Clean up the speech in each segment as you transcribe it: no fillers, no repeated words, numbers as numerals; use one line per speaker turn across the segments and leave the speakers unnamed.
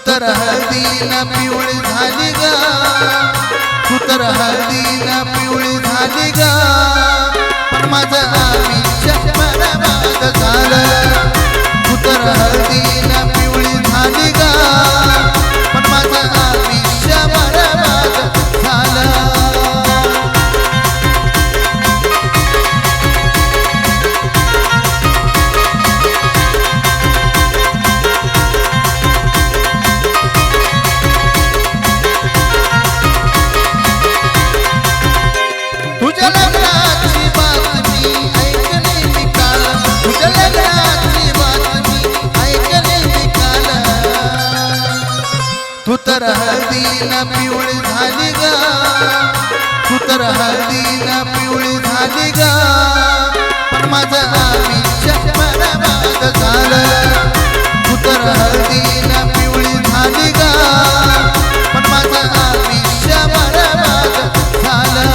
तर हळदीला पिवळी झाली ग, तू तर हळदीला पिवळी झाली ग, पण माझं आयुष्य बरबाद झालं. तू तर हळदीला पिवळी झाली ग, पण माझं आयुष्य बरबाद झालं. तुझ्या लग्नाची बातमी ऐकली मी काल, तुझ्या लग्नाची बातमी ऐकली मी काल. तू तर हळदीला पिवळी झाली ग, तू तर हळदीला पिवळी झाली ग, पण माझं आयुष्य बरबाद झालं. तू तर हळदीला पिवळी झाली ग, पण माझं आयुष्य बरबाद झालं.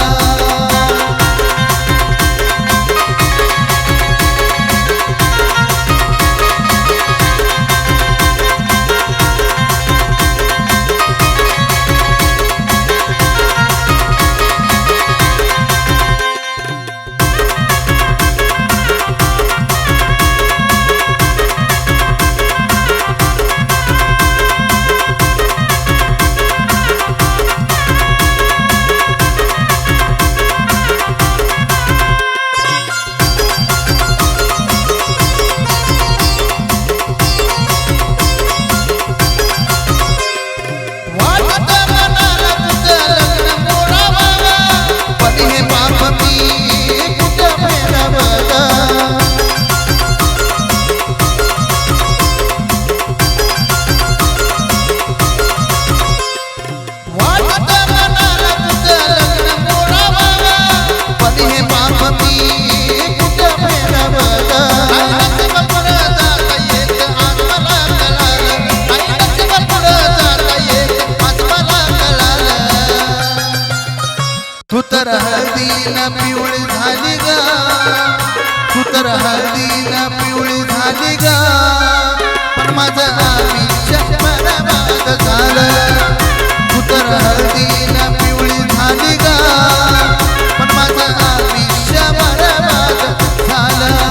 तू तर हळदीला पिवळी झाली ग, तू तर हळदीला पिवळी झाली ग, पण माझं आयुष्य बरबाद झालं. तू तर हळदीला पिवळी झाली ग, पण माझं आयुष्य बरबाद झालं.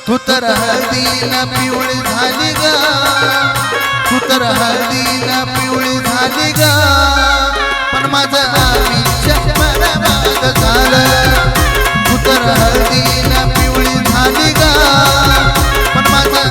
तू तर हळदीला पिवळी झाली ग, तू तर हळदीला पिवळी झाली ग, पण माझं आयुष्य बरबाद झालं. तू तर हळदीला पिवळी झाली ग, पण माझं